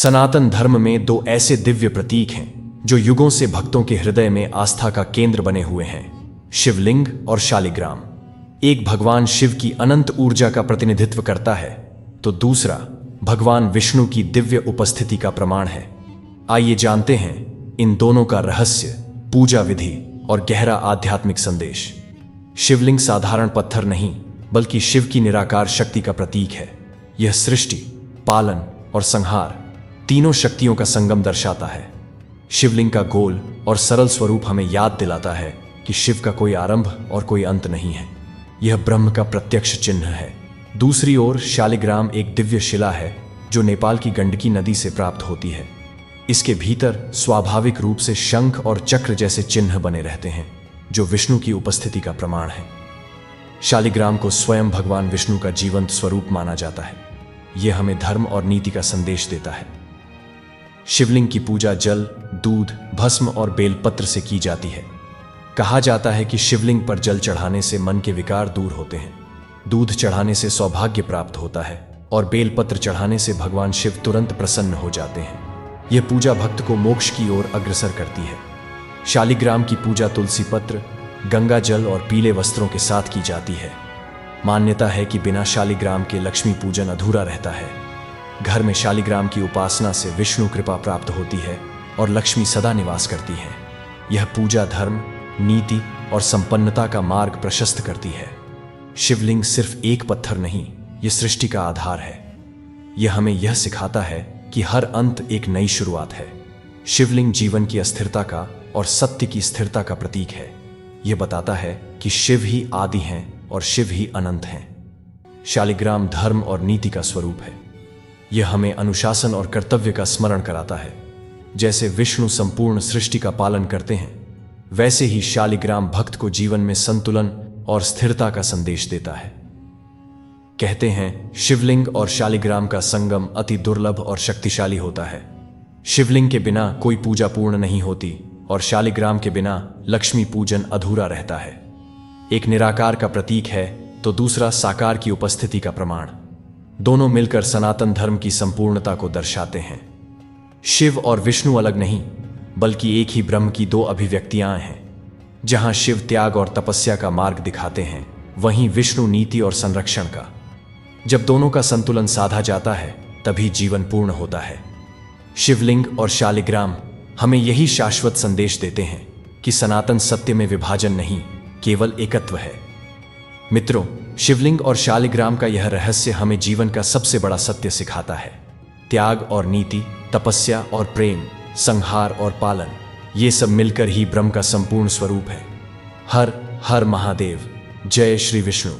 सनातन धर्म में दो ऐसे दिव्य प्रतीक हैं जो युगों से भक्तों के हृदय में आस्था का केंद्र बने हुए हैं, शिवलिंग और शालिग्राम। एक भगवान शिव की अनंत ऊर्जा का प्रतिनिधित्व करता है तो दूसरा भगवान विष्णु की दिव्य उपस्थिति का प्रमाण है। आइए जानते हैं इन दोनों का रहस्य, पूजा विधि और गहरा आध्यात्मिक संदेश। शिवलिंग साधारण पत्थर नहीं बल्कि शिव की निराकार शक्ति का प्रतीक है। यह सृष्टि, पालन और संहार तीनों शक्तियों का संगम दर्शाता है। शिवलिंग का गोल और सरल स्वरूप हमें याद दिलाता है कि शिव का कोई आरंभ और कोई अंत नहीं है। यह ब्रह्म का प्रत्यक्ष चिन्ह है। दूसरी ओर शालिग्राम एक दिव्य शिला है जो नेपाल की गंडकी नदी से प्राप्त होती है। इसके भीतर स्वाभाविक रूप से शंख और चक्र जैसे चिन्ह बने रहते हैं जो विष्णु की उपस्थिति का प्रमाण है। शालिग्राम को स्वयं भगवान विष्णु का जीवंत स्वरूप माना जाता है। यह हमें धर्म और नीति का संदेश देता है। शिवलिंग की पूजा जल, दूध, भस्म और बेलपत्र से की जाती है। कहा जाता है कि शिवलिंग पर जल चढ़ाने से मन के विकार दूर होते हैं, दूध चढ़ाने से सौभाग्य प्राप्त होता है और बेलपत्र चढ़ाने से भगवान शिव तुरंत प्रसन्न हो जाते हैं। यह पूजा भक्त को मोक्ष की ओर अग्रसर करती है। शालिग्राम की पूजा तुलसी पत्र, गंगा जल और पीले वस्त्रों के साथ की जाती है। मान्यता है कि बिना शालिग्राम के लक्ष्मी पूजन अधूरा रहता है। घर में शालिग्राम की उपासना से विष्णु कृपा प्राप्त होती है और लक्ष्मी सदा निवास करती है। यह पूजा धर्म, नीति और संपन्नता का मार्ग प्रशस्त करती है। शिवलिंग सिर्फ एक पत्थर नहीं, यह सृष्टि का आधार है। यह हमें यह सिखाता है कि हर अंत एक नई शुरुआत है। शिवलिंग जीवन की अस्थिरता का और सत्य की स्थिरता का प्रतीक है। यह बताता है कि शिव ही आदि हैं और शिव ही अनंत हैं। शालिग्राम धर्म और नीति का स्वरूप है। यह हमें अनुशासन और कर्तव्य का स्मरण कराता है। जैसे विष्णु संपूर्ण सृष्टि का पालन करते हैं, वैसे ही शालिग्राम भक्त को जीवन में संतुलन और स्थिरता का संदेश देता है। कहते हैं, शिवलिंग और शालिग्राम का संगम अति दुर्लभ और शक्तिशाली होता है। शिवलिंग के बिना कोई पूजा पूर्ण नहीं होती और शालिग्राम के बिना लक्ष्मी पूजन अधूरा रहता है। एक निराकार का प्रतीक है तो दूसरा साकार की उपस्थिति का प्रमाण। दोनों मिलकर सनातन धर्म की संपूर्णता को दर्शाते हैं। शिव और विष्णु अलग नहीं बल्कि एक ही ब्रह्म की दो अभिव्यक्तियां हैं। जहां शिव त्याग और तपस्या का मार्ग दिखाते हैं, वहीं विष्णु नीति और संरक्षण का। जब दोनों का संतुलन साधा जाता है तभी जीवन पूर्ण होता है। शिवलिंग और शालिग्राम हमें यही शाश्वत संदेश देते हैं कि सनातन सत्य में विभाजन नहीं, केवल एकत्व है। मित्रों, शिवलिंग और शालिग्राम का यह रहस्य हमें जीवन का सबसे बड़ा सत्य सिखाता है। त्याग और नीति, तपस्या और प्रेम, संहार और पालन, ये सब मिलकर ही ब्रह्म का संपूर्ण स्वरूप है। हर हर महादेव। जय श्री विष्णु।